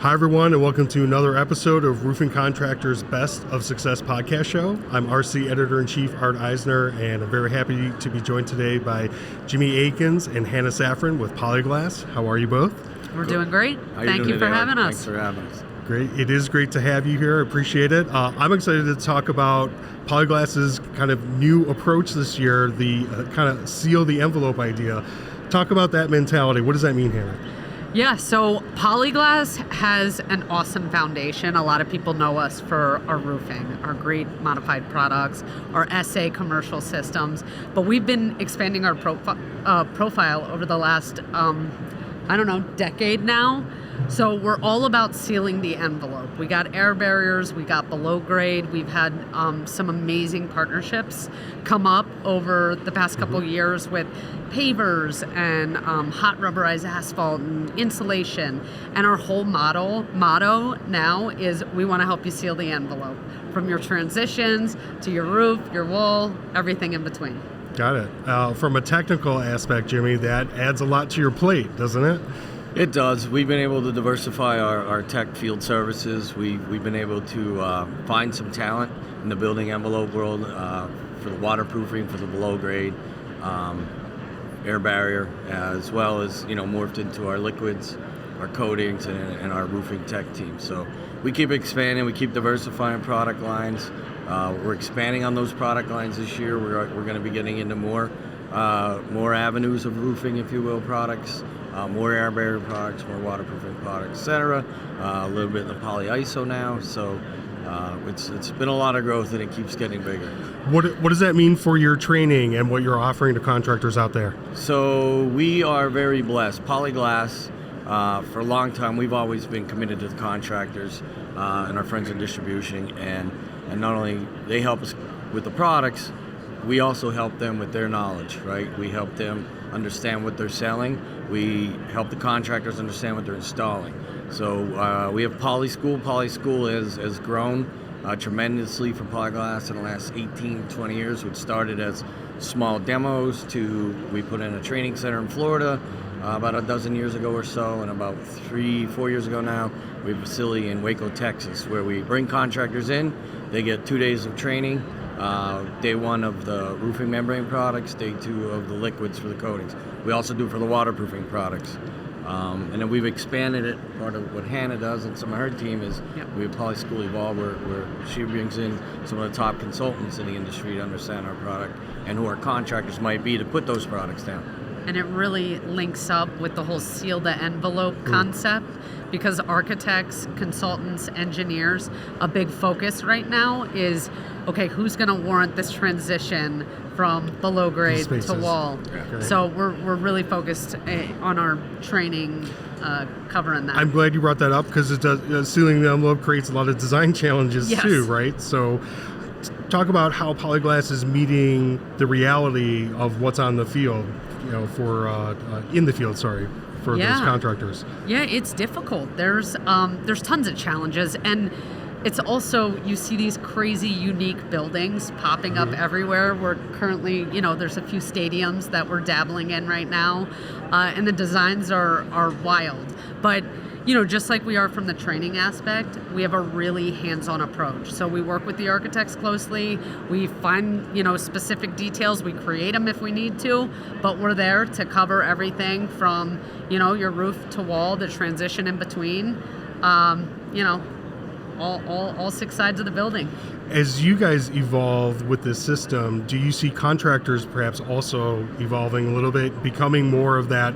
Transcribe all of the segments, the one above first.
Hi, everyone, and welcome to another episode of Roofing Contractors' Best of Success podcast show. I'm RC Editor-in-Chief Art Eisner, and I'm very happy to be joined today by Jimmy Akins and Hannah Safran with Polyglass. How are you both? We're doing great. Thank you for having us. Thanks for having us. Great. It is great to have you here. I appreciate it. I'm excited to talk about Polyglass's kind of new approach this year, the kind of seal the envelope idea. Talk about that mentality. What does that mean, Hannah? Yeah, so Polyglass has an awesome foundation. A lot of people know us for our roofing, our great modified products, our SA commercial systems, but we've been expanding our profile over the last, decade now. So we're all about sealing the envelope. We got air barriers, we got below grade. We've had some amazing partnerships come up over the past couple years with pavers and hot rubberized asphalt and insulation. And our whole motto now is we want to help you seal the envelope from your transitions to your roof, your wall, everything in between. Got it. From a technical aspect, Jimmy, that adds a lot to your plate, doesn't it? It does. We've been able to diversify our tech field services. We've been able to find some talent in the building envelope world for the waterproofing, for the below grade, air barrier, as well as morphed into our liquids, our coatings, and our roofing tech team. So we keep expanding. We keep diversifying product lines. We're expanding on those product lines this year. We're going to be getting into more avenues of roofing, if you will, products. More air barrier products, more waterproofing products, etc. A little bit in the polyiso now, so it's been a lot of growth and it keeps getting bigger. What does that mean for your training and what you're offering to contractors out there? So we are very blessed. Polyglass, for a long time, we've always been committed to the contractors and our friends in distribution, and not only they help us with the products, we also help them with their knowledge, right? We help them understand what they're selling. We help the contractors understand what they're installing. So we have Poly School. Poly School has grown tremendously for Polyglass in the last 18, 20 years, which started as small demos to we put in a training center in Florida about a dozen years ago or so, and about 3-4 years ago now, we have a facility in Waco, Texas, where we bring contractors in. They get 2 days of training. Day one of the roofing membrane products, day two of the liquids for the coatings. We also do for the waterproofing products. And then we've expanded it. Part of what Hannah does and some of her team is we have Poly School Evolve, where she brings in some of the top consultants in the industry to understand our product and who our contractors might be to put those products down. And it really links up with the whole seal the envelope concept, because architects, consultants, engineers, a big focus right now is, okay, who's going to warrant this transition from below grade to wall? Yeah. So we're really focused on our training covering that. I'm glad you brought that up, because it does, sealing the envelope creates a lot of design challenges too, right? So talk about how Polyglass is meeting the reality of what's on the field, for those contractors. Yeah, it's difficult. There's tons of challenges, and it's also, you see these crazy unique buildings popping up everywhere. We're currently, there's a few stadiums that we're dabbling in right now, and the designs are wild. But just like we are from the training aspect, we have a really hands-on approach. So we work with the architects closely. We find, specific details. We create them if we need to, but we're there to cover everything from, your roof to wall, the transition in between, all six sides of the building. As you guys evolve with this system, do you see contractors perhaps also evolving a little bit, becoming more of that,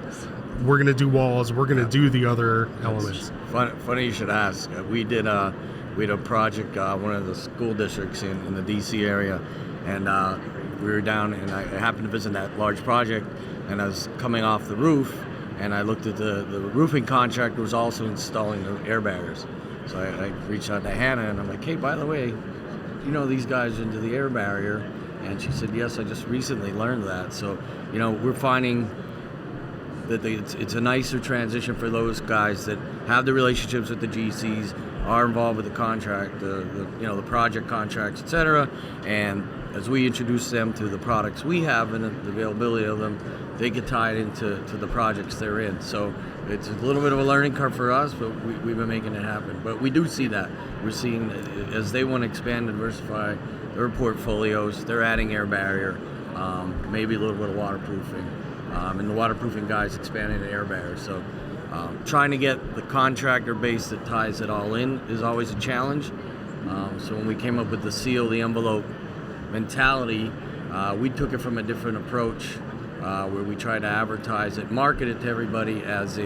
we're going to do walls, we're going to do the other elements? Funny you should ask. We had a project, one of the school districts in the DC area, and we were down, and I happened to visit that large project, and I was coming off the roof, and I looked at the roofing contractor was also installing the air barriers. So I reached out to Hannah, and I'm like, hey, by the way, these guys into the air barrier? And she said, yes, I just recently learned that. So, we're finding that it's a nicer transition for those guys that have the relationships with the GCs, are involved with the contract, the project contracts, etc., and as we introduce them to the products we have and the availability of them, they get tied into the projects they're in. So it's a little bit of a learning curve for us, but we've been making it happen. But we do see that. We're seeing as they want to expand and diversify their portfolios, they're adding air barrier, maybe a little bit of waterproofing, and the waterproofing guys expanding the air barrier. So trying to get the contractor base that ties it all in is always a challenge. So when we came up with the seal the envelope mentality, we took it from a different approach, where we try to advertise it, market it to everybody as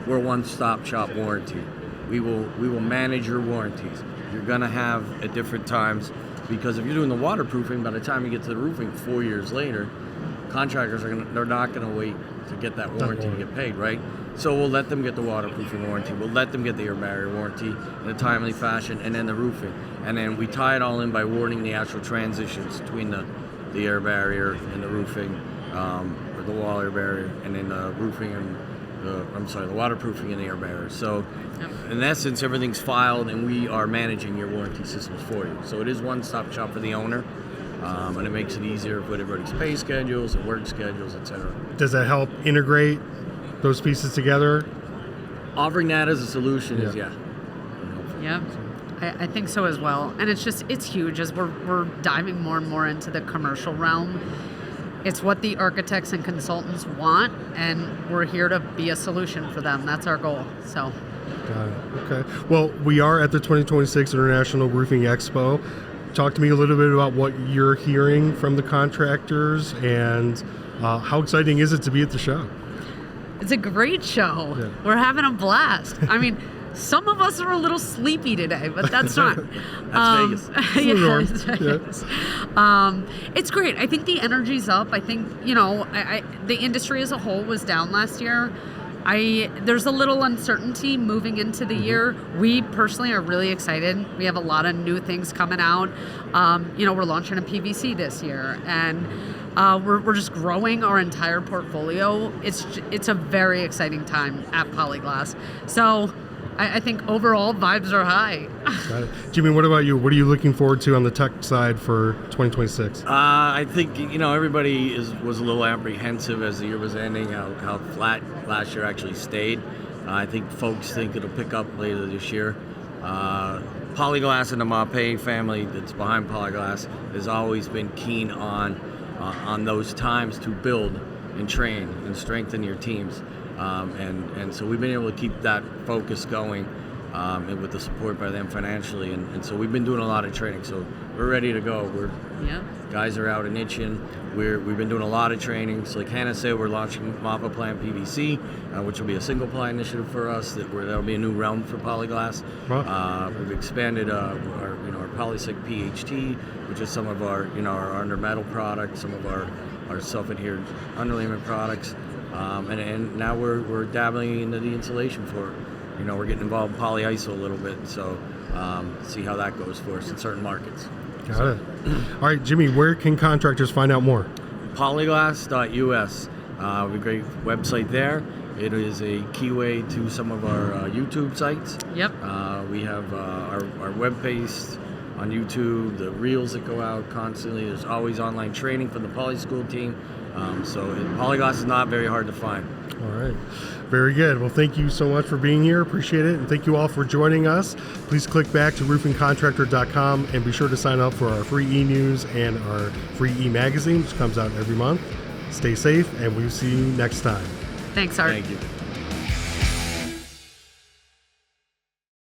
we're one-stop shop warranty. We will manage your warranties. You're gonna have at different times, because if you're doing the waterproofing, by the time you get to the roofing 4 years later, contractors they're not gonna wait to get that warranty to get paid, right? So we'll let them get the waterproofing warranty. We'll let them get the air barrier warranty in a timely fashion, and then the roofing. And then we tie it all in by warning the actual transitions between the air barrier and the roofing, or the wall air barrier, and then the roofing and the waterproofing and the air barrier. So in essence, everything's filed, and we are managing your warranty systems for you. So it is one-stop shop for the owner. And it makes it easier with everybody's pay schedules and work schedules, etc. Does that help integrate those pieces together? Offering that as a solution is Yeah, I think so as well. And it's huge as we're diving more and more into the commercial realm. It's what the architects and consultants want, and we're here to be a solution for them. That's our goal. So. Got it. Okay. Well, we are at the 2026 International Roofing Expo. Talk to me a little bit about what you're hearing from the contractors, and how exciting is it to be at the show? It's a great show. Yeah. We're having a blast. I mean, some of us are a little sleepy today, but that's not. That's Vegas. It's Vegas. It's great. I think the energy's up. I think, the industry as a whole was down last year. There's a little uncertainty moving into the year. We personally are really excited. We have a lot of new things coming out. We're launching a PVC this year, and we're just growing our entire portfolio. It's a very exciting time at Polyglass. So I think overall vibes are high. Got it. Jimmy, what about you? What are you looking forward to on the tech side for 2026? I think everybody was a little apprehensive as the year was ending, how flat last year actually stayed. I think folks think it'll pick up later this year. Polyglass and the Mape family that's behind Polyglass has always been keen on those times to build and train and strengthen your teams. And so we've been able to keep that focus going, and with the support by them financially, and so we've been doing a lot of training. So we're ready to go. Guys are out and itching. We've been doing a lot of trainings. Like Hannah said, we're launching MAPA Plan PVC, which will be a single ply initiative for us. That'll be a new realm for Polyglass. Wow. We've expanded our Polysec PHT, which is some of our our under metal products, some of our self-adhered underlayment products. And now we're dabbling into the insulation for it. We're getting involved in polyiso a little bit, so see how that goes for us in certain markets. Got it. All right, Jimmy, where can contractors find out more? Polyglass.us. We have a great website there. It is a keyway to some of our YouTube sites. Yep. We have our web-based on YouTube, the reels that go out constantly. There's always online training from the Poly School team. So Polyglass is not very hard to find. All right. Very good. Well, thank you so much for being here. Appreciate it. And thank you all for joining us. Please click back to roofingcontractor.com and be sure to sign up for our free e-news and our free e-magazine, which comes out every month. Stay safe, and we'll see you next time. Thanks, Art. Thank you.